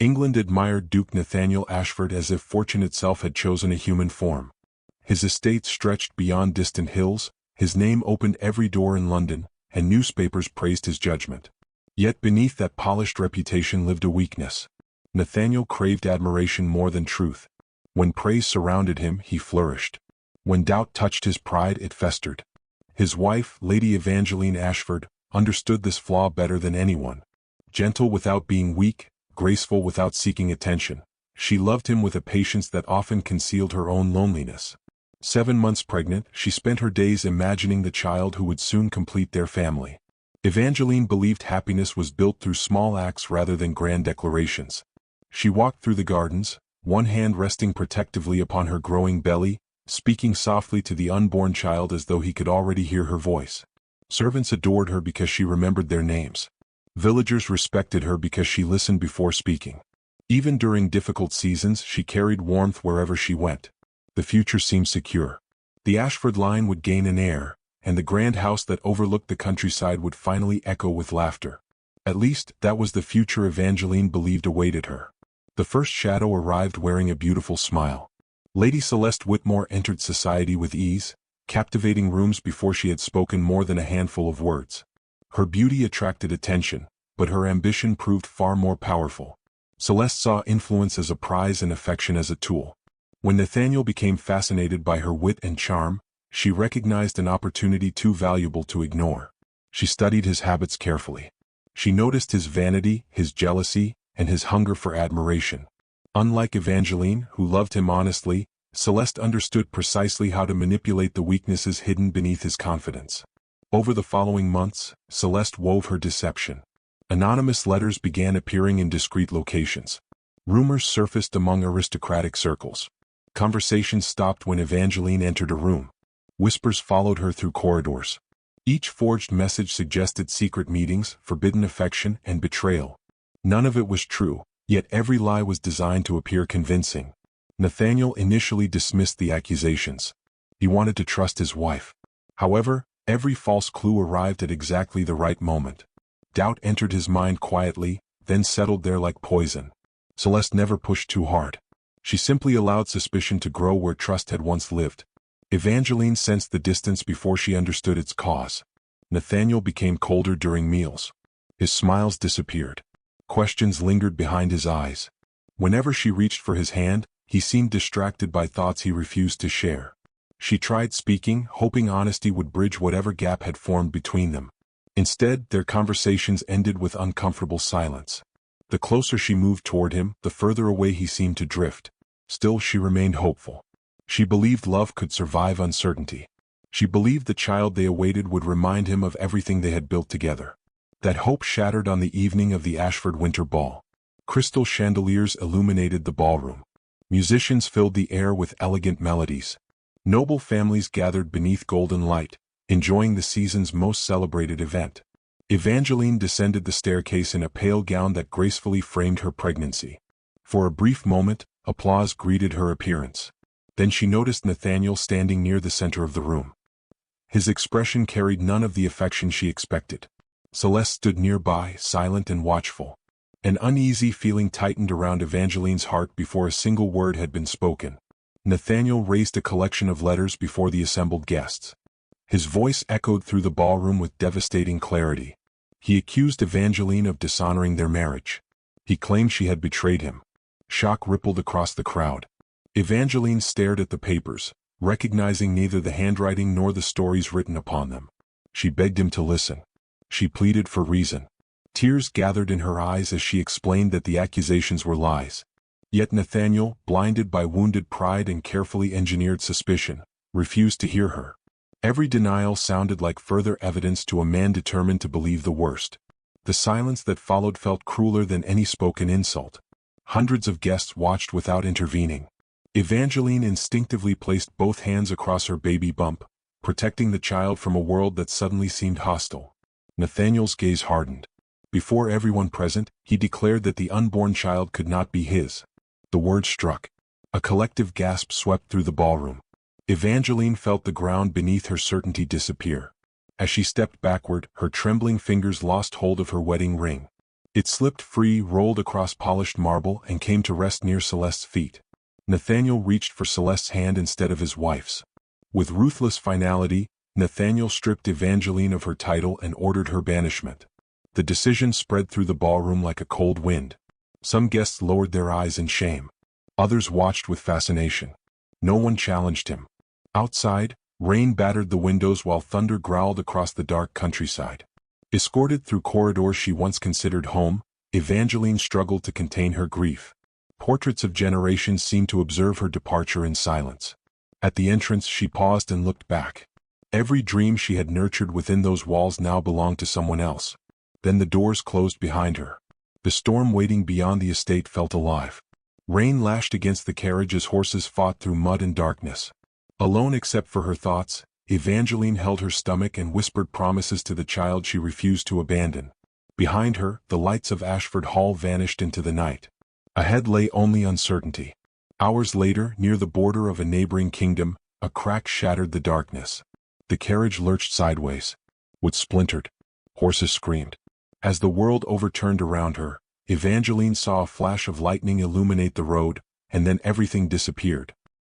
England admired Duke Nathaniel Ashford as if fortune itself had chosen a human form. His estate stretched beyond distant hills, his name opened every door in London, and newspapers praised his judgment. Yet beneath that polished reputation lived a weakness. Nathaniel craved admiration more than truth. When praise surrounded him, he flourished. When doubt touched his pride, it festered. His wife, Lady Evangeline Ashford, understood this flaw better than anyone. Gentle without being weak, graceful without seeking attention, she loved him with a patience that often concealed her own loneliness. 7 months pregnant, she spent her days imagining the child who would soon complete their family. Evangeline believed happiness was built through small acts rather than grand declarations. She walked through the gardens, one hand resting protectively upon her growing belly, speaking softly to the unborn child as though he could already hear her voice. Servants adored her because she remembered their names. Villagers respected her because she listened before speaking. Even during difficult seasons, she carried warmth wherever she went. The future seemed secure. The Ashford line would gain an heir, and the grand house that overlooked the countryside would finally echo with laughter. At least, that was the future Evangeline believed awaited her. The first shadow arrived wearing a beautiful smile. Lady Celeste Whitmore entered society with ease, captivating rooms before she had spoken more than a handful of words. Her beauty attracted attention, but her ambition proved far more powerful. Celeste saw influence as a prize and affection as a tool. When Nathaniel became fascinated by her wit and charm, she recognized an opportunity too valuable to ignore. She studied his habits carefully. She noticed his vanity, his jealousy, and his hunger for admiration. Unlike Evangeline, who loved him honestly, Celeste understood precisely how to manipulate the weaknesses hidden beneath his confidence. Over the following months, Celeste wove her deception. Anonymous letters began appearing in discreet locations. Rumors surfaced among aristocratic circles. Conversations stopped when Evangeline entered a room. Whispers followed her through corridors. Each forged message suggested secret meetings, forbidden affection, and betrayal. None of it was true, yet every lie was designed to appear convincing. Nathaniel initially dismissed the accusations. He wanted to trust his wife. However, every false clue arrived at exactly the right moment. Doubt entered his mind quietly, then settled there like poison. Celeste never pushed too hard. She simply allowed suspicion to grow where trust had once lived. Evangeline sensed the distance before she understood its cause. Nathaniel became colder during meals. His smiles disappeared. Questions lingered behind his eyes. Whenever she reached for his hand, he seemed distracted by thoughts he refused to share. She tried speaking, hoping honesty would bridge whatever gap had formed between them. Instead, their conversations ended with uncomfortable silence. The closer she moved toward him, the further away he seemed to drift. Still, she remained hopeful. She believed love could survive uncertainty. She believed the child they awaited would remind him of everything they had built together. That hope shattered on the evening of the Ashford Winter Ball. Crystal chandeliers illuminated the ballroom. Musicians filled the air with elegant melodies. Noble families gathered beneath golden light, enjoying the season's most celebrated event. Evangeline descended the staircase in a pale gown that gracefully framed her pregnancy. For a brief moment, applause greeted her appearance. Then she noticed Nathaniel standing near the center of the room. His expression carried none of the affection she expected. Celeste stood nearby, silent and watchful. An uneasy feeling tightened around Evangeline's heart before a single word had been spoken. Nathaniel raised a collection of letters before the assembled guests. His voice echoed through the ballroom with devastating clarity. He accused Evangeline of dishonoring their marriage. He claimed she had betrayed him. Shock rippled across the crowd. Evangeline stared at the papers, recognizing neither the handwriting nor the stories written upon them. She begged him to listen. She pleaded for reason. Tears gathered in her eyes as she explained that the accusations were lies. Yet Nathaniel, blinded by wounded pride and carefully engineered suspicion, refused to hear her. Every denial sounded like further evidence to a man determined to believe the worst. The silence that followed felt crueler than any spoken insult. Hundreds of guests watched without intervening. Evangeline instinctively placed both hands across her baby bump, protecting the child from a world that suddenly seemed hostile. Nathaniel's gaze hardened. Before everyone present, he declared that the unborn child could not be his. The word struck. A collective gasp swept through the ballroom. Evangeline felt the ground beneath her certainty disappear. As she stepped backward, her trembling fingers lost hold of her wedding ring. It slipped free, rolled across polished marble, and came to rest near Celeste's feet. Nathaniel reached for Celeste's hand instead of his wife's. With ruthless finality, Nathaniel stripped Evangeline of her title and ordered her banishment. The decision spread through the ballroom like a cold wind. Some guests lowered their eyes in shame. Others watched with fascination. No one challenged him. Outside, rain battered the windows while thunder growled across the dark countryside. Escorted through corridors she once considered home, Evangeline struggled to contain her grief. Portraits of generations seemed to observe her departure in silence. At the entrance she paused and looked back. Every dream she had nurtured within those walls now belonged to someone else. Then the doors closed behind her. The storm waiting beyond the estate felt alive. Rain lashed against the carriage as horses fought through mud and darkness. Alone except for her thoughts, Evangeline held her stomach and whispered promises to the child she refused to abandon. Behind her, the lights of Ashford Hall vanished into the night. Ahead lay only uncertainty. Hours later, near the border of a neighboring kingdom, a crack shattered the darkness. The carriage lurched sideways. Wood splintered. Horses screamed. As the world overturned around her, Evangeline saw a flash of lightning illuminate the road, and then everything disappeared.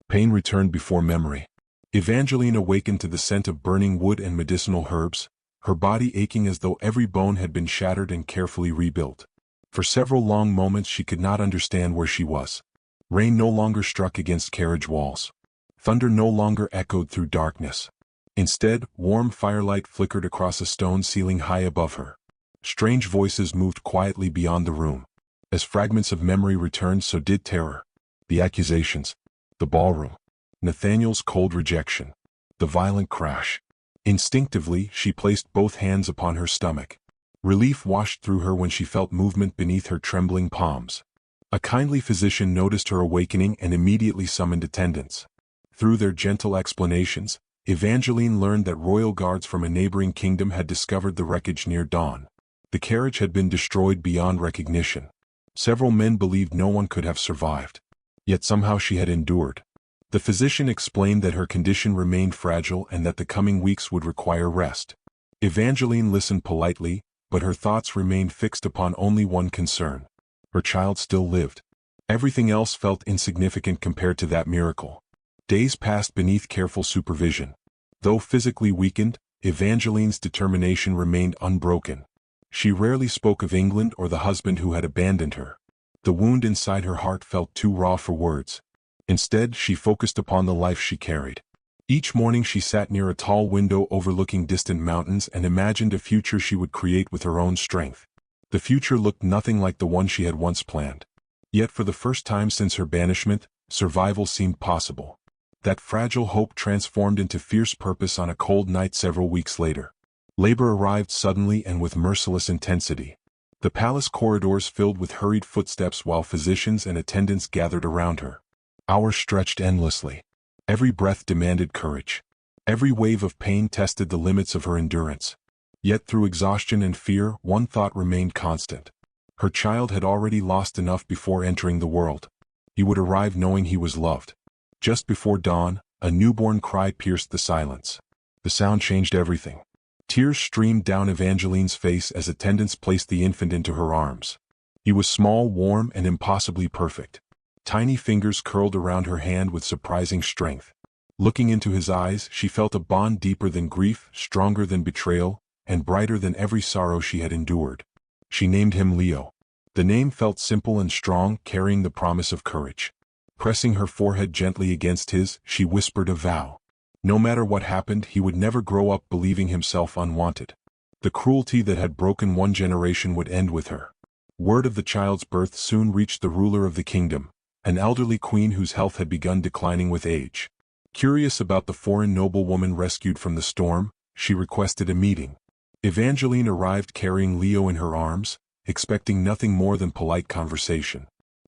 Pain returned before memory. Evangeline awakened to the scent of burning wood and medicinal herbs, her body aching as though every bone had been shattered and carefully rebuilt. For several long moments she could not understand where she was. Rain no longer struck against carriage walls. Thunder no longer echoed through darkness. Instead, warm firelight flickered across a stone ceiling high above her. Strange voices moved quietly beyond the room. As fragments of memory returned, so did terror. The accusations. The ballroom. Nathaniel's cold rejection. The violent crash. Instinctively, she placed both hands upon her stomach. Relief washed through her when she felt movement beneath her trembling palms. A kindly physician noticed her awakening and immediately summoned attendants. Through their gentle explanations, Evangeline learned that royal guards from a neighboring kingdom had discovered the wreckage near dawn. The carriage had been destroyed beyond recognition. Several men believed no one could have survived. Yet somehow she had endured. The physician explained that her condition remained fragile and that the coming weeks would require rest. Evangeline listened politely, but her thoughts remained fixed upon only one concern. Her child still lived. Everything else felt insignificant compared to that miracle. Days passed beneath careful supervision. Though physically weakened, Evangeline's determination remained unbroken. She rarely spoke of England or the husband who had abandoned her. The wound inside her heart felt too raw for words. Instead, she focused upon the life she carried. Each morning she sat near a tall window overlooking distant mountains and imagined a future she would create with her own strength. The future looked nothing like the one she had once planned. Yet for the first time since her banishment, survival seemed possible. That fragile hope transformed into fierce purpose on a cold night several weeks later. Labor arrived suddenly and with merciless intensity. The palace corridors filled with hurried footsteps while physicians and attendants gathered around her. Hours stretched endlessly. Every breath demanded courage. Every wave of pain tested the limits of her endurance. Yet through exhaustion and fear, one thought remained constant. Her child had already lost enough before entering the world. He would arrive knowing he was loved. Just before dawn, a newborn cry pierced the silence. The sound changed everything. Tears streamed down Evangeline's face as attendants placed the infant into her arms. He was small, warm, and impossibly perfect. Tiny fingers curled around her hand with surprising strength. Looking into his eyes, she felt a bond deeper than grief, stronger than betrayal, and brighter than every sorrow she had endured. She named him Leo. The name felt simple and strong, carrying the promise of courage. Pressing her forehead gently against his, she whispered a vow. No matter what happened, he would never grow up believing himself unwanted. The cruelty that had broken one generation would end with her. Word of the child's birth soon reached the ruler of the kingdom, an elderly queen whose health had begun declining with age. Curious about the foreign noblewoman rescued from the storm, she requested a meeting. Evangeline arrived carrying Leo in her arms, expecting nothing more than polite conversation.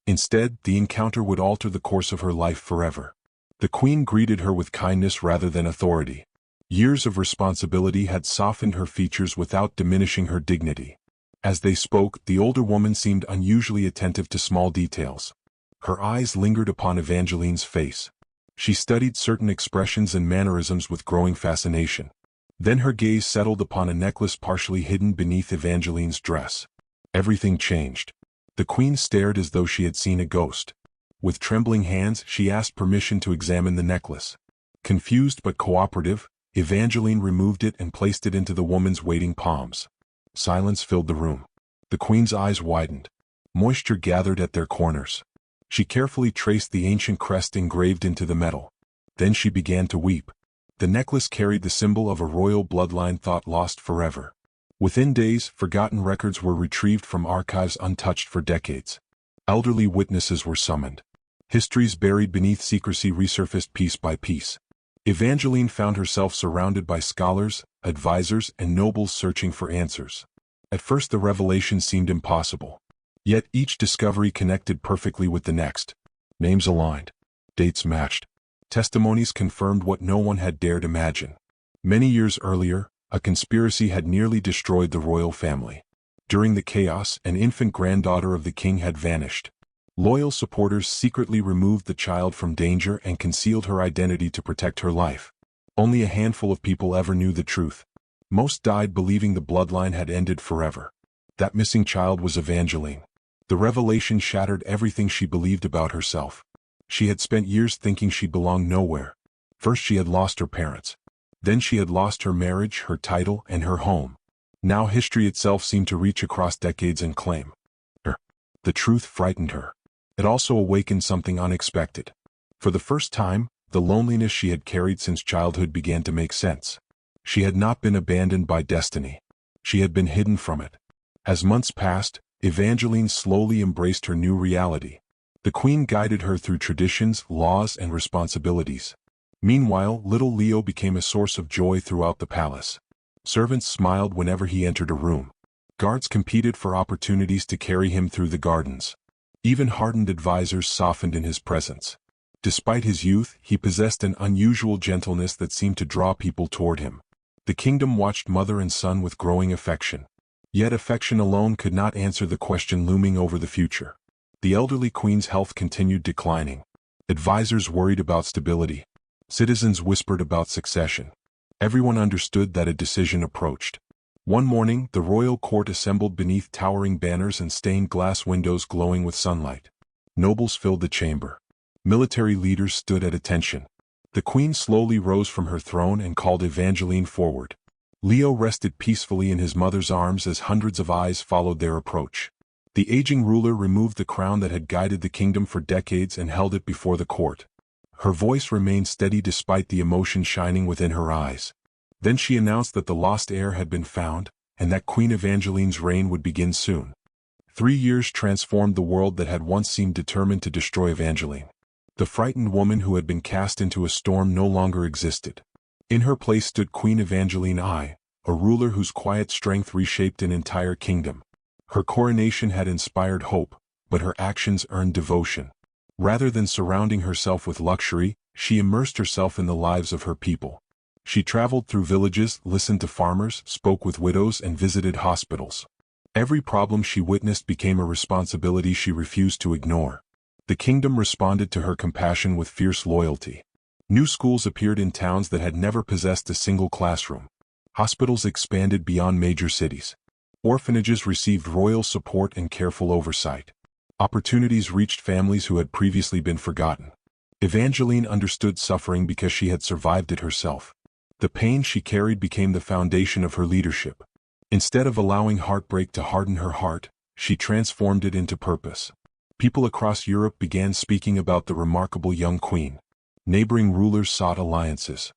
Instead, the encounter would alter the course of her life forever. The queen greeted her with kindness rather than authority. Years of responsibility had softened her features without diminishing her dignity. As they spoke, the older woman seemed unusually attentive to small details. Her eyes lingered upon Evangeline's face. She studied certain expressions and mannerisms with growing fascination. Then her gaze settled upon a necklace partially hidden beneath Evangeline's dress. Everything changed. The queen stared as though she had seen a ghost. With trembling hands, she asked permission to examine the necklace. Confused but cooperative, Evangeline removed it and placed it into the woman's waiting palms. Silence filled the room. The queen's eyes widened. Moisture gathered at their corners. She carefully traced the ancient crest engraved into the metal. Then she began to weep. The necklace carried the symbol of a royal bloodline thought lost forever. Within days, forgotten records were retrieved from archives untouched for decades. Elderly witnesses were summoned. Histories buried beneath secrecy resurfaced piece by piece. Evangeline found herself surrounded by scholars, advisors, and nobles searching for answers. At first the revelation seemed impossible. Yet each discovery connected perfectly with the next. Names aligned. Dates matched. Testimonies confirmed what no one had dared imagine. Many years earlier, a conspiracy had nearly destroyed the royal family. During the chaos, an infant granddaughter of the king had vanished. Loyal supporters secretly removed the child from danger and concealed her identity to protect her life. Only a handful of people ever knew the truth. Most died believing the bloodline had ended forever. That missing child was Evangeline. The revelation shattered everything she believed about herself. She had spent years thinking she belonged nowhere. First she had lost her parents. Then she had lost her marriage, her title, and her home. Now history itself seemed to reach across decades and claim her. The truth frightened her. It also awakened something unexpected. For the first time, the loneliness she had carried since childhood began to make sense. She had not been abandoned by destiny. She had been hidden from it. As months passed, Evangeline slowly embraced her new reality. The queen guided her through traditions, laws, and responsibilities. Meanwhile, little Leo became a source of joy throughout the palace. Servants smiled whenever he entered a room. Guards competed for opportunities to carry him through the gardens. Even hardened advisors softened in his presence. Despite his youth, he possessed an unusual gentleness that seemed to draw people toward him. The kingdom watched mother and son with growing affection. Yet affection alone could not answer the question looming over the future. The elderly queen's health continued declining. Advisors worried about stability. Citizens whispered about succession. Everyone understood that a decision approached. One morning, the royal court assembled beneath towering banners and stained glass windows glowing with sunlight. Nobles filled the chamber. Military leaders stood at attention. The queen slowly rose from her throne and called Evangeline forward. Leo rested peacefully in his mother's arms as hundreds of eyes followed their approach. The aging ruler removed the crown that had guided the kingdom for decades and held it before the court. Her voice remained steady despite the emotion shining within her eyes. Then she announced that the lost heir had been found, and that Queen Evangeline's reign would begin soon. 3 years transformed the world that had once seemed determined to destroy Evangeline. The frightened woman who had been cast into a storm no longer existed. In her place stood Queen Evangeline I, a ruler whose quiet strength reshaped an entire kingdom. Her coronation had inspired hope, but her actions earned devotion. Rather than surrounding herself with luxury, she immersed herself in the lives of her people. She traveled through villages, listened to farmers, spoke with widows, and visited hospitals. Every problem she witnessed became a responsibility she refused to ignore. The kingdom responded to her compassion with fierce loyalty. New schools appeared in towns that had never possessed a single classroom. Hospitals expanded beyond major cities. Orphanages received royal support and careful oversight. Opportunities reached families who had previously been forgotten. Evangeline understood suffering because she had survived it herself. The pain she carried became the foundation of her leadership. Instead of allowing heartbreak to harden her heart, she transformed it into purpose. People across Europe began speaking about the remarkable young queen. Neighboring rulers sought alliances.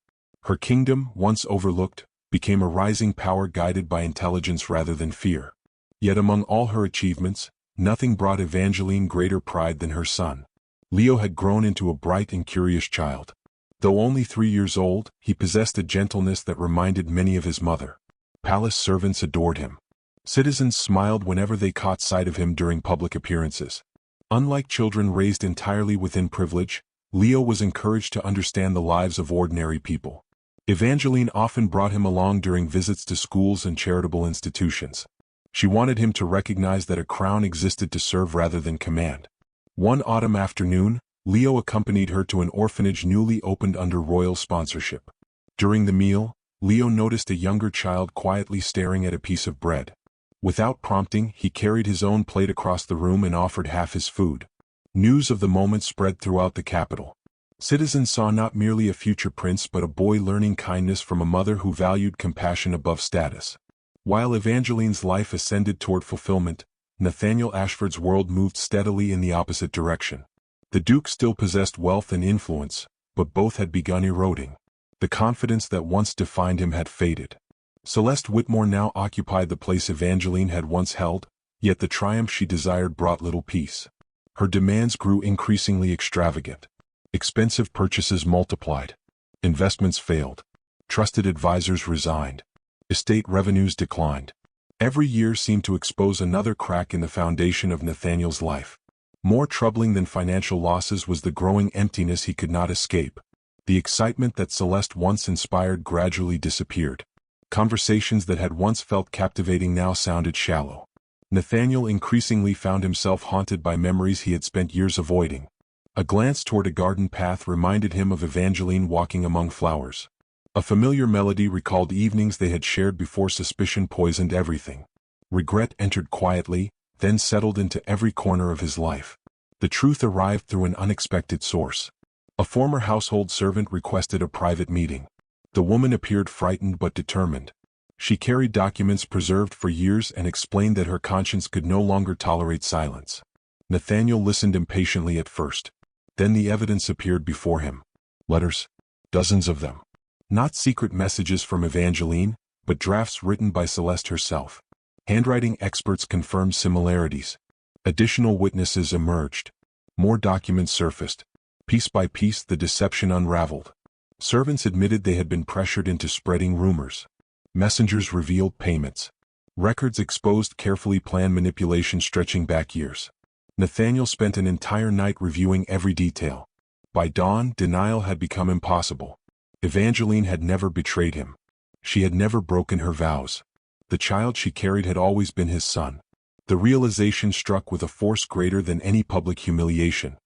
Her kingdom, once overlooked, became a rising power guided by intelligence rather than fear. Yet among all her achievements, nothing brought Evangeline greater pride than her son. Leo had grown into a bright and curious child. Though only 3 years old, he possessed a gentleness that reminded many of his mother. Palace servants adored him. Citizens smiled whenever they caught sight of him during public appearances. Unlike children raised entirely within privilege, Leo was encouraged to understand the lives of ordinary people. Evangeline often brought him along during visits to schools and charitable institutions. She wanted him to recognize that a crown existed to serve rather than command. One autumn afternoon, Leo accompanied her to an orphanage newly opened under royal sponsorship. During the meal, Leo noticed a younger child quietly staring at a piece of bread. Without prompting, he carried his own plate across the room and offered half his food. News of the moment spread throughout the capital. Citizens saw not merely a future prince but a boy learning kindness from a mother who valued compassion above status. While Evangeline's life ascended toward fulfillment, Nathaniel Ashford's world moved steadily in the opposite direction. The Duke still possessed wealth and influence, but both had begun eroding. The confidence that once defined him had faded. Celeste Whitmore now occupied the place Evangeline had once held, yet the triumph she desired brought little peace. Her demands grew increasingly extravagant. Expensive purchases multiplied. Investments failed. Trusted advisors resigned. Estate revenues declined. Every year seemed to expose another crack in the foundation of Nathaniel's life. More troubling than financial losses was the growing emptiness he could not escape. The excitement that Celeste once inspired gradually disappeared. Conversations that had once felt captivating now sounded shallow. Nathaniel increasingly found himself haunted by memories he had spent years avoiding. A glance toward a garden path reminded him of Evangeline walking among flowers. A familiar melody recalled evenings they had shared before suspicion poisoned everything. Regret entered quietly, then settled into every corner of his life. The truth arrived through an unexpected source. A former household servant requested a private meeting. The woman appeared frightened but determined. She carried documents preserved for years and explained that her conscience could no longer tolerate silence. Nathaniel listened impatiently at first. Then the evidence appeared before him. Letters. Dozens of them. Not secret messages from Evangeline, but drafts written by Celeste herself. Handwriting experts confirmed similarities. Additional witnesses emerged. More documents surfaced. Piece by piece the deception unraveled. Servants admitted they had been pressured into spreading rumors. Messengers revealed payments. Records exposed carefully planned manipulation stretching back years. Nathaniel spent an entire night reviewing every detail. By dawn, denial had become impossible. Evangeline had never betrayed him. She had never broken her vows. The child she carried had always been his son. The realization struck with a force greater than any public humiliation.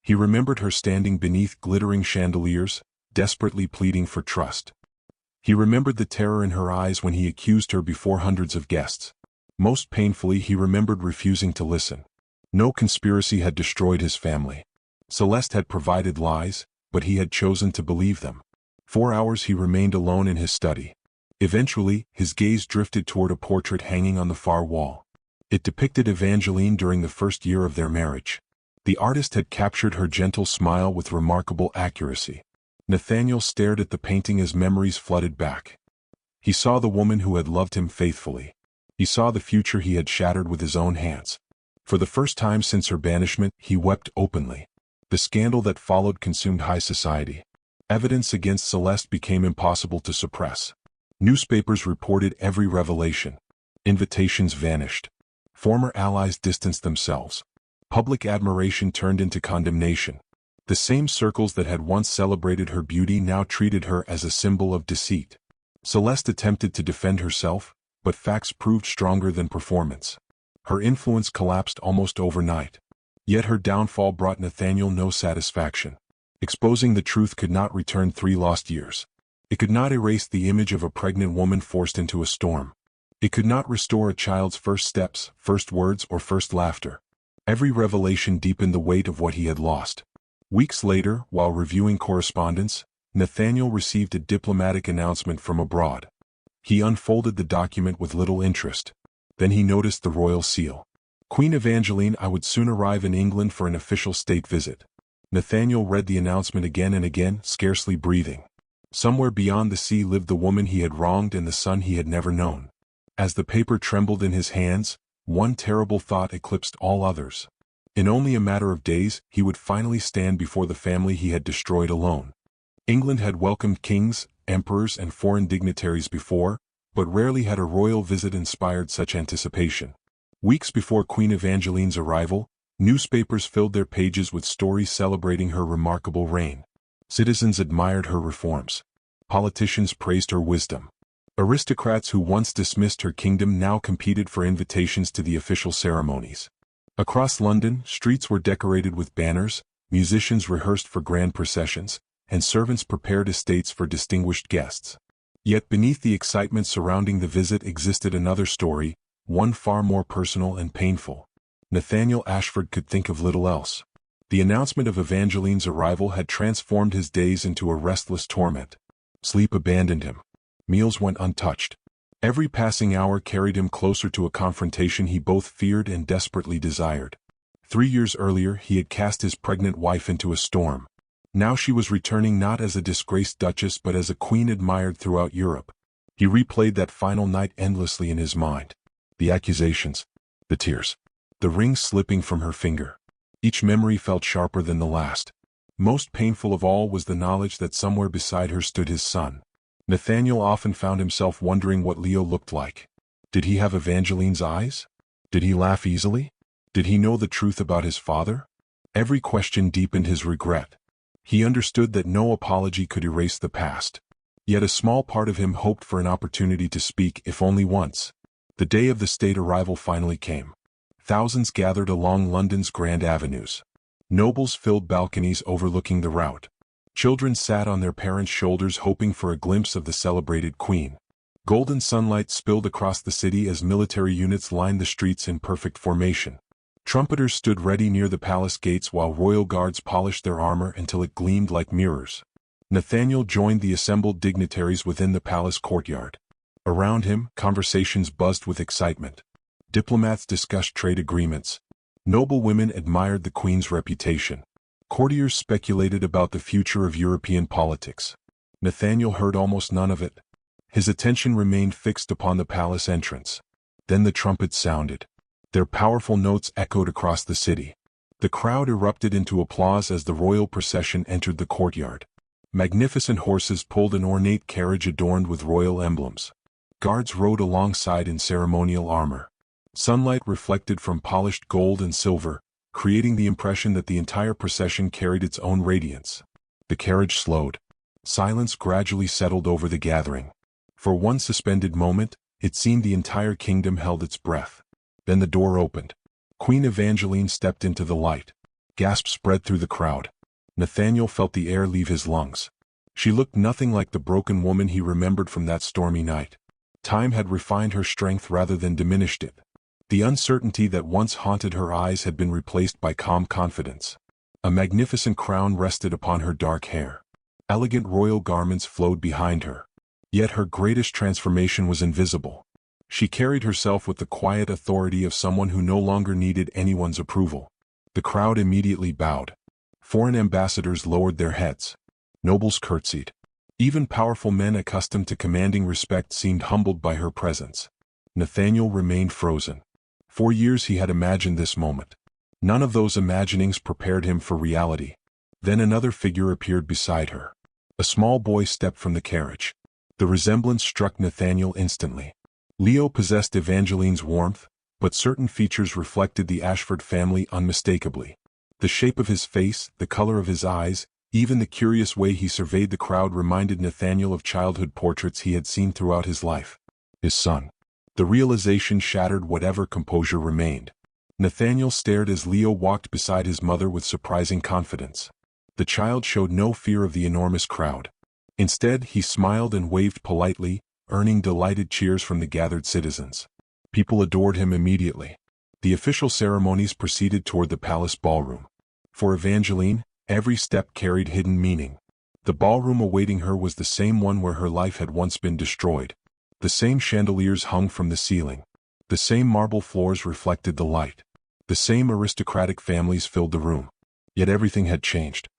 He remembered her standing beneath glittering chandeliers, desperately pleading for trust. He remembered the terror in her eyes when he accused her before hundreds of guests. Most painfully, he remembered refusing to listen. No conspiracy had destroyed his family. Celeste had provided lies, but he had chosen to believe them. 4 hours he remained alone in his study. Eventually, his gaze drifted toward a portrait hanging on the far wall. It depicted Evangeline during the first year of their marriage. The artist had captured her gentle smile with remarkable accuracy. Nathaniel stared at the painting as memories flooded back. He saw the woman who had loved him faithfully. He saw the future he had shattered with his own hands. For the first time since her banishment, he wept openly. The scandal that followed consumed high society. Evidence against Celeste became impossible to suppress. Newspapers reported every revelation. Invitations vanished. Former allies distanced themselves. Public admiration turned into condemnation. The same circles that had once celebrated her beauty now treated her as a symbol of deceit. Celeste attempted to defend herself, but facts proved stronger than performance. Her influence collapsed almost overnight. Yet her downfall brought Nathaniel no satisfaction. Exposing the truth could not return 3 lost years. It could not erase the image of a pregnant woman forced into a storm. It could not restore a child's first steps, first words, or first laughter. Every revelation deepened the weight of what he had lost. Weeks later, while reviewing correspondence, Nathaniel received a diplomatic announcement from abroad. He unfolded the document with little interest. Then he noticed the royal seal. Queen Evangeline, I would soon arrive in England for an official state visit. Nathaniel read the announcement again and again, scarcely breathing. Somewhere beyond the sea lived the woman he had wronged and the son he had never known. As the paper trembled in his hands, one terrible thought eclipsed all others. In only a matter of days, he would finally stand before the family he had destroyed alone. England had welcomed kings, emperors, and foreign dignitaries before, but rarely had a royal visit inspired such anticipation. Weeks before Queen Evangeline's arrival, newspapers filled their pages with stories celebrating her remarkable reign. Citizens admired her reforms. Politicians praised her wisdom. Aristocrats who once dismissed her kingdom now competed for invitations to the official ceremonies. Across London, streets were decorated with banners, musicians rehearsed for grand processions, and servants prepared estates for distinguished guests. Yet beneath the excitement surrounding the visit existed another story, one far more personal and painful. Nathaniel Ashford could think of little else. The announcement of Evangeline's arrival had transformed his days into a restless torment. Sleep abandoned him. Meals went untouched. Every passing hour carried him closer to a confrontation he both feared and desperately desired. 3 years earlier he had cast his pregnant wife into a storm. Now she was returning not as a disgraced duchess but as a queen admired throughout Europe. He replayed that final night endlessly in his mind. The accusations, the tears, the ring slipping from her finger. Each memory felt sharper than the last. Most painful of all was the knowledge that somewhere beside her stood his son. Nathaniel often found himself wondering what Leo looked like. Did he have Evangeline's eyes? Did he laugh easily? Did he know the truth about his father? Every question deepened his regret. He understood that no apology could erase the past. Yet a small part of him hoped for an opportunity to speak, if only once. The day of the state arrival finally came. Thousands gathered along London's grand avenues. Nobles filled balconies overlooking the route. Children sat on their parents' shoulders hoping for a glimpse of the celebrated queen. Golden sunlight spilled across the city as military units lined the streets in perfect formation. Trumpeters stood ready near the palace gates while royal guards polished their armor until it gleamed like mirrors. Nathaniel joined the assembled dignitaries within the palace courtyard. Around him, conversations buzzed with excitement. Diplomats discussed trade agreements. Noble women admired the queen's reputation. Courtiers speculated about the future of European politics. Nathaniel heard almost none of it. His attention remained fixed upon the palace entrance. Then the trumpets sounded. Their powerful notes echoed across the city. The crowd erupted into applause as the royal procession entered the courtyard. Magnificent horses pulled an ornate carriage adorned with royal emblems. Guards rode alongside in ceremonial armor. Sunlight reflected from polished gold and silver, creating the impression that the entire procession carried its own radiance. The carriage slowed. Silence gradually settled over the gathering. For one suspended moment, it seemed the entire kingdom held its breath. Then the door opened. Queen Evangeline stepped into the light. Gasps spread through the crowd. Nathaniel felt the air leave his lungs. She looked nothing like the broken woman he remembered from that stormy night. Time had refined her strength rather than diminished it. The uncertainty that once haunted her eyes had been replaced by calm confidence. A magnificent crown rested upon her dark hair. Elegant royal garments flowed behind her. Yet her greatest transformation was invisible. She carried herself with the quiet authority of someone who no longer needed anyone's approval. The crowd immediately bowed. Foreign ambassadors lowered their heads. Nobles curtsied. Even powerful men accustomed to commanding respect seemed humbled by her presence. Nathaniel remained frozen. For years he had imagined this moment. None of those imaginings prepared him for reality. Then another figure appeared beside her. A small boy stepped from the carriage. The resemblance struck Nathaniel instantly. Leo possessed Evangeline's warmth, but certain features reflected the Ashford family unmistakably. The shape of his face, the color of his eyes, even the curious way he surveyed the crowd reminded Nathaniel of childhood portraits he had seen throughout his life. His son. The realization shattered whatever composure remained. Nathaniel stared as Leo walked beside his mother with surprising confidence. The child showed no fear of the enormous crowd. Instead, he smiled and waved politely, earning delighted cheers from the gathered citizens. People adored him immediately. The official ceremonies proceeded toward the palace ballroom. For Evangeline, every step carried hidden meaning. The ballroom awaiting her was the same one where her life had once been destroyed. The same chandeliers hung from the ceiling. The same marble floors reflected the light. The same aristocratic families filled the room. Yet everything had changed.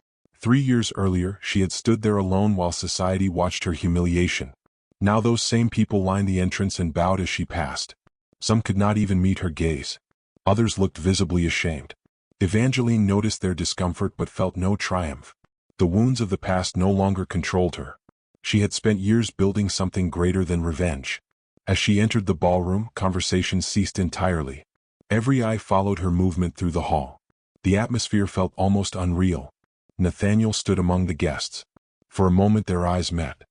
3 years earlier, she had stood there alone while society watched her humiliation. Now those same people lined the entrance and bowed as she passed. Some could not even meet her gaze. Others looked visibly ashamed. Evangeline noticed their discomfort but felt no triumph. The wounds of the past no longer controlled her. She had spent years building something greater than revenge. As she entered the ballroom, conversation ceased entirely. Every eye followed her movement through the hall. The atmosphere felt almost unreal. Nathaniel stood among the guests. For a moment their eyes met.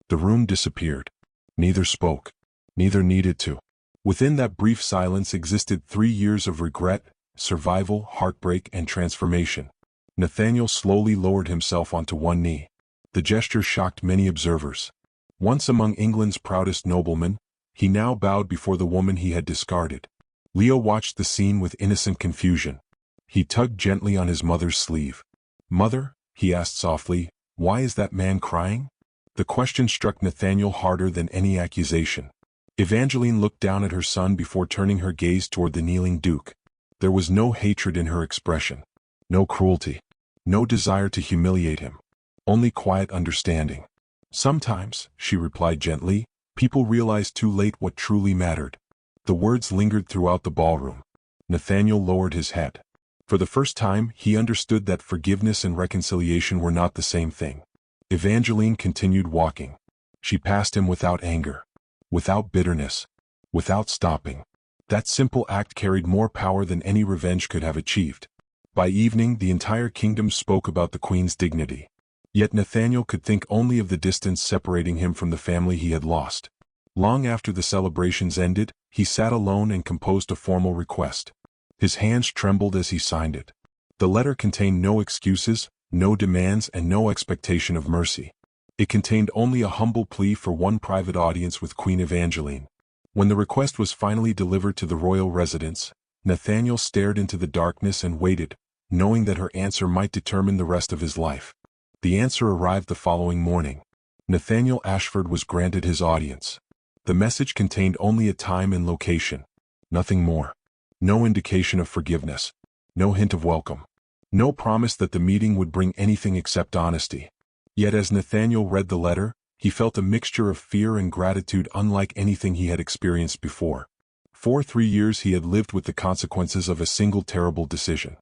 The room disappeared. Neither spoke. Neither needed to. Within that brief silence existed 3 years of regret, survival, heartbreak, and transformation. Nathaniel slowly lowered himself onto one knee. The gesture shocked many observers. Once among England's proudest noblemen, He now bowed before the woman he had discarded. Leo watched the scene with innocent confusion. He tugged gently on his mother's sleeve. "Mother," he asked softly, "why is that man crying?" The question struck Nathaniel harder than any accusation. Evangeline looked down at her son before turning her gaze toward the kneeling Duke. There was no hatred in her expression, no cruelty, no desire to humiliate him, only quiet understanding. "Sometimes," she replied gently, "people realize too late what truly mattered." The words lingered throughout the ballroom. Nathaniel lowered his head. For the first time, he understood that forgiveness and reconciliation were not the same thing. Evangeline continued walking. She passed him without anger, without bitterness, without stopping. That simple act carried more power than any revenge could have achieved. By evening, the entire kingdom spoke about the queen's dignity. Yet Nathaniel could think only of the distance separating him from the family he had lost. Long after the celebrations ended, he sat alone and composed a formal request. His hands trembled as he signed it. The letter contained no excuses, no demands, and no expectation of mercy. It contained only a humble plea for one private audience with Queen Evangeline. When the request was finally delivered to the royal residence, Nathaniel stared into the darkness and waited, knowing that her answer might determine the rest of his life. The answer arrived the following morning. Nathaniel Ashford was granted his audience. The message contained only a time and location. Nothing more. No indication of forgiveness. No hint of welcome. No promise that the meeting would bring anything except honesty. Yet as Nathaniel read the letter, he felt a mixture of fear and gratitude unlike anything he had experienced before. For 3 years he had lived with the consequences of a single terrible decision.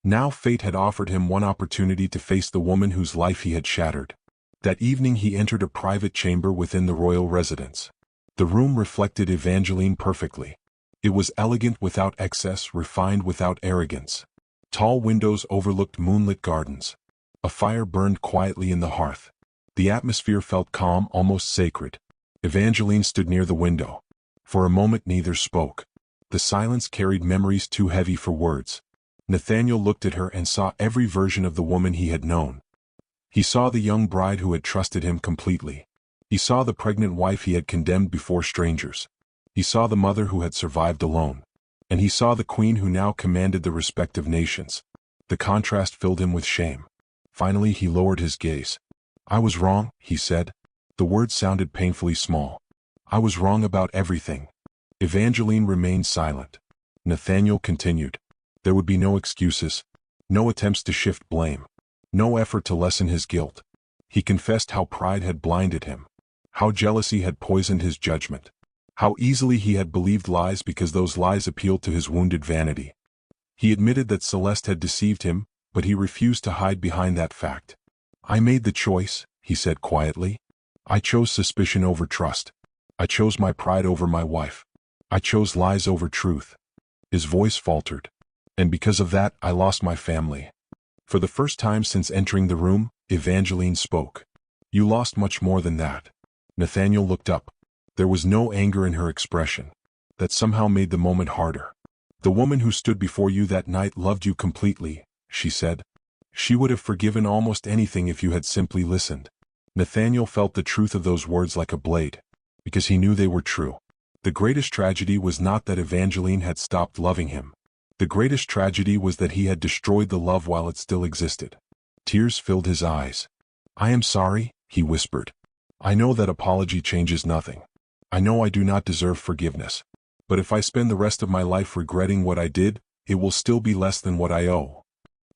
Now fate had offered him one opportunity to face the woman whose life he had shattered. That evening he entered a private chamber within the royal residence. The room reflected Evangeline perfectly. It was elegant without excess, refined without arrogance. Tall windows overlooked moonlit gardens. A fire burned quietly in the hearth. The atmosphere felt calm, almost sacred. Evangeline stood near the window. For a moment neither spoke. The silence carried memories too heavy for words. Nathaniel looked at her and saw every version of the woman he had known. He saw the young bride who had trusted him completely. He saw the pregnant wife he had condemned before strangers. He saw the mother who had survived alone. And he saw the queen who now commanded the respect of nations. The contrast filled him with shame. Finally he lowered his gaze. "I was wrong," he said. The words sounded painfully small. "I was wrong about everything." Evangeline remained silent. Nathaniel continued. There would be no excuses, no attempts to shift blame, no effort to lessen his guilt. He confessed how pride had blinded him, how jealousy had poisoned his judgment, how easily he had believed lies because those lies appealed to his wounded vanity. He admitted that Celeste had deceived him, but he refused to hide behind that fact. "I made the choice," he said quietly. "I chose suspicion over trust. I chose my pride over my wife. I chose lies over truth." His voice faltered. "And because of that, I lost my family." For the first time since entering the room, Evangeline spoke. "You lost much more than that." Nathaniel looked up. There was no anger in her expression. That somehow made the moment harder. "The woman who stood before you that night loved you completely," she said. "She would have forgiven almost anything if you had simply listened." Nathaniel felt the truth of those words like a blade, because he knew they were true. The greatest tragedy was not that Evangeline had stopped loving him. The greatest tragedy was that he had destroyed the love while it still existed. Tears filled his eyes. "I am sorry," he whispered. "I know that apology changes nothing. I know I do not deserve forgiveness. But if I spend the rest of my life regretting what I did, it will still be less than what I owe."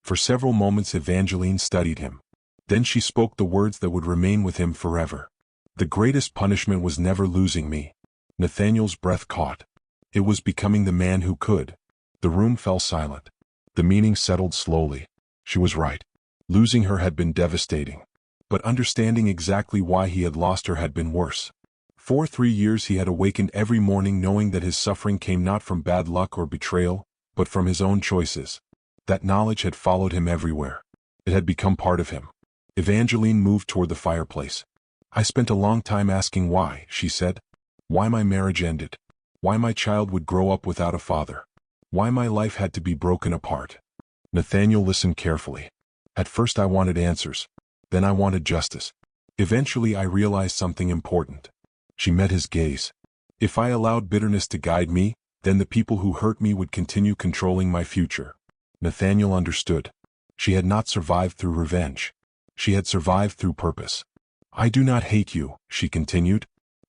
For several moments Evangeline studied him. Then she spoke the words that would remain with him forever. "The greatest punishment was never losing me." Nathaniel's breath caught. It was becoming the man who could. The room fell silent. The meaning settled slowly. She was right. Losing her had been devastating. But understanding exactly why he had lost her had been worse. For 3 years he had awakened every morning knowing that his suffering came not from bad luck or betrayal, but from his own choices. That knowledge had followed him everywhere. It had become part of him. Evangeline moved toward the fireplace. "I spent a long time asking why," she said. "Why my marriage ended. Why my child would grow up without a father. Why my life had to be broken apart." Nathaniel listened carefully. "At first I wanted answers. Then I wanted justice. Eventually I realized something important." She met his gaze. If I allowed bitterness to guide me, then the people who hurt me would continue controlling my future. Nathaniel understood. She had not survived through revenge. She had survived through purpose. I do not hate you, she continued.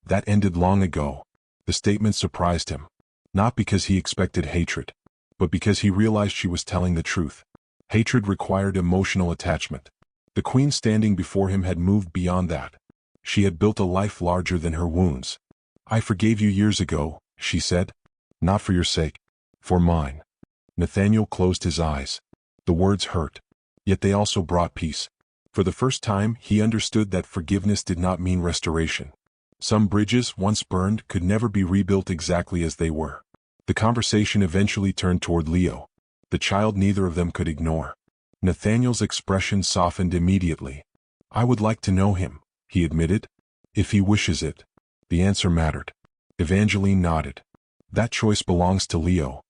That ended long ago. The statement surprised him. Not because he expected hatred, but because he realized she was telling the truth. Hatred required emotional attachment. The queen standing before him had moved beyond that. She had built a life larger than her wounds. I forgave you years ago, she said. Not for your sake. For mine. Nathaniel closed his eyes. The words hurt. Yet they also brought peace. For the first time, he understood that forgiveness did not mean restoration. Some bridges, once burned, could never be rebuilt exactly as they were. The conversation eventually turned toward Leo, the child neither of them could ignore. Nathaniel's expression softened immediately. I would like to know him, he admitted. If he wishes it. The answer mattered. Evangeline nodded. That choice belongs to Leo.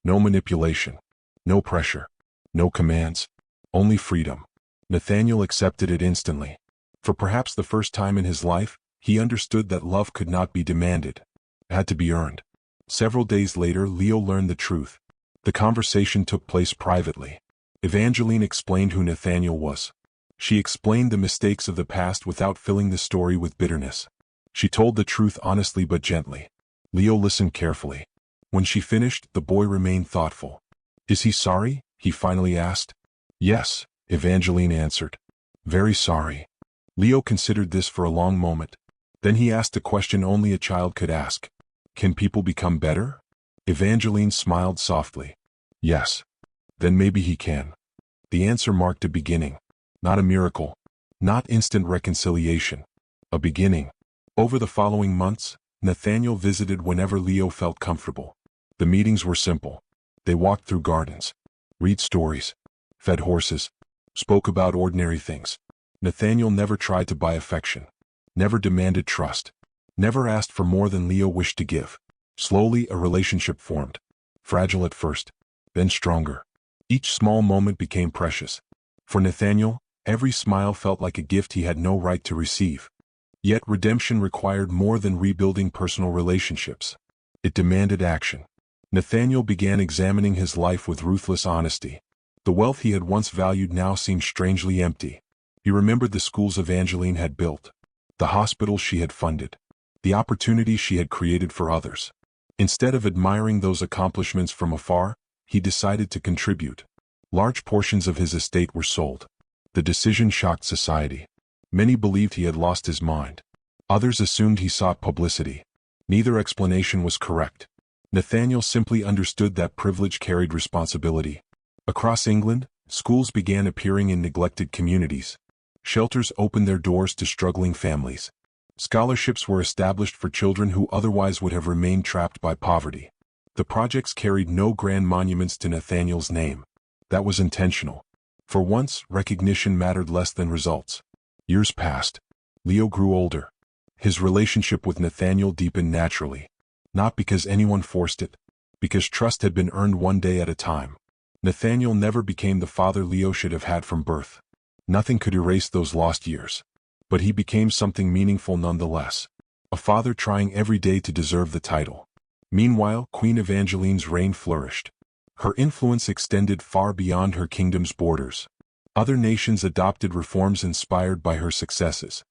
No manipulation. No pressure. No commands. Only freedom. Nathaniel accepted it instantly. For perhaps the first time in his life, he understood that love could not be demanded. It had to be earned. Several days later, Leo learned the truth. The conversation took place privately. Evangeline explained who Nathaniel was. She explained the mistakes of the past without filling the story with bitterness. She told the truth honestly but gently. Leo listened carefully. When she finished, the boy remained thoughtful. Is he sorry? He finally asked. Yes, Evangeline answered. Very sorry. Leo considered this for a long moment. Then he asked a question only a child could ask. Can people become better? Evangeline smiled softly. Yes. Then maybe he can. The answer marked a beginning. Not a miracle. Not instant reconciliation. A beginning. Over the following months, Nathaniel visited whenever Leo felt comfortable. The meetings were simple. They walked through gardens, read stories, fed horses, spoke about ordinary things. Nathaniel never tried to buy affection, never demanded trust, never asked for more than Leo wished to give. Slowly, a relationship formed. Fragile at first, then stronger. Each small moment became precious. For Nathaniel, every smile felt like a gift he had no right to receive. Yet redemption required more than rebuilding personal relationships. It demanded action. Nathaniel began examining his life with ruthless honesty. The wealth he had once valued now seemed strangely empty. He remembered the schools Evangeline had built, the hospitals she had funded, the opportunities she had created for others. Instead of admiring those accomplishments from afar, he decided to contribute. Large portions of his estate were sold. The decision shocked society. Many believed he had lost his mind. Others assumed he sought publicity. Neither explanation was correct. Nathaniel simply understood that privilege carried responsibility. Across England, schools began appearing in neglected communities. Shelters opened their doors to struggling families. Scholarships were established for children who otherwise would have remained trapped by poverty. The projects carried no grand monuments to Nathaniel's name. That was intentional. For once, recognition mattered less than results. Years passed. Leo grew older. His relationship with Nathaniel deepened naturally. Not because anyone forced it, because trust had been earned one day at a time. Nathaniel never became the father Leo should have had from birth. Nothing could erase those lost years. But he became something meaningful nonetheless. A father trying every day to deserve the title. Meanwhile, Queen Evangeline's reign flourished. Her influence extended far beyond her kingdom's borders. Other nations adopted reforms inspired by her successes.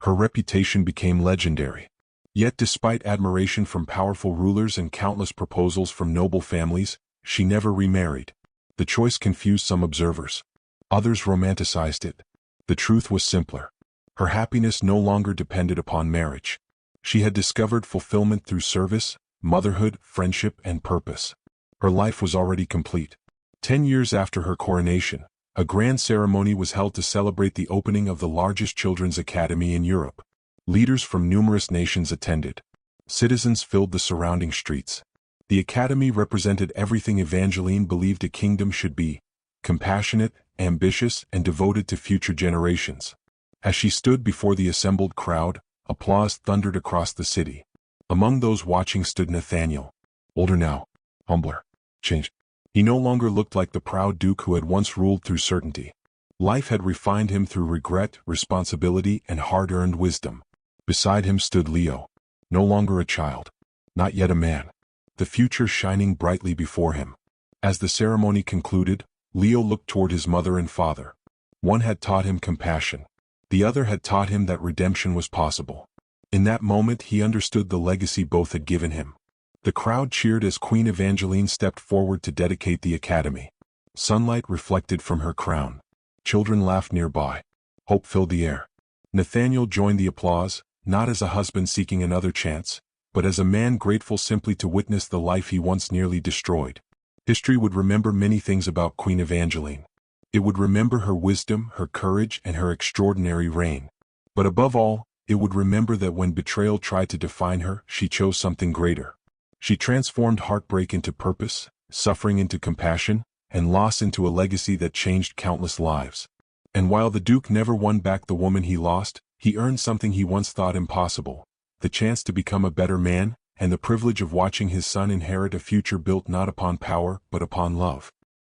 Her reputation became legendary. Yet despite admiration from powerful rulers and countless proposals from noble families, she never remarried. The choice confused some observers. Others romanticized it. The truth was simpler. Her happiness no longer depended upon marriage. She had discovered fulfillment through service, motherhood, friendship, and purpose. Her life was already complete. 10 years after her coronation, a grand ceremony was held to celebrate the opening of the largest children's academy in Europe. Leaders from numerous nations attended. Citizens filled the surrounding streets. The academy represented everything Evangeline believed a kingdom should be: compassionate, ambitious, and devoted to future generations. As she stood before the assembled crowd, applause thundered across the city. Among those watching stood Nathaniel. Older now, humbler, changed. He no longer looked like the proud duke who had once ruled through certainty. Life had refined him through regret, responsibility, and hard-earned wisdom. Beside him stood Leo, no longer a child, not yet a man. The future shining brightly before him. As the ceremony concluded, Leo looked toward his mother and father. One had taught him compassion. The other had taught him that redemption was possible. In that moment he understood the legacy both had given him. The crowd cheered as Queen Evangeline stepped forward to dedicate the academy. Sunlight reflected from her crown. Children laughed nearby. Hope filled the air. Nathaniel joined the applause, not as a husband seeking another chance, but as a man grateful simply to witness the life he once nearly destroyed. History would remember many things about Queen Evangeline. It would remember her wisdom, her courage, and her extraordinary reign. But above all, it would remember that when betrayal tried to define her, she chose something greater. She transformed heartbreak into purpose, suffering into compassion, and loss into a legacy that changed countless lives. And while the Duke never won back the woman he lost, he earned something he once thought impossible: the chance to become a better man, and the privilege of watching his son inherit a future built not upon power but upon love.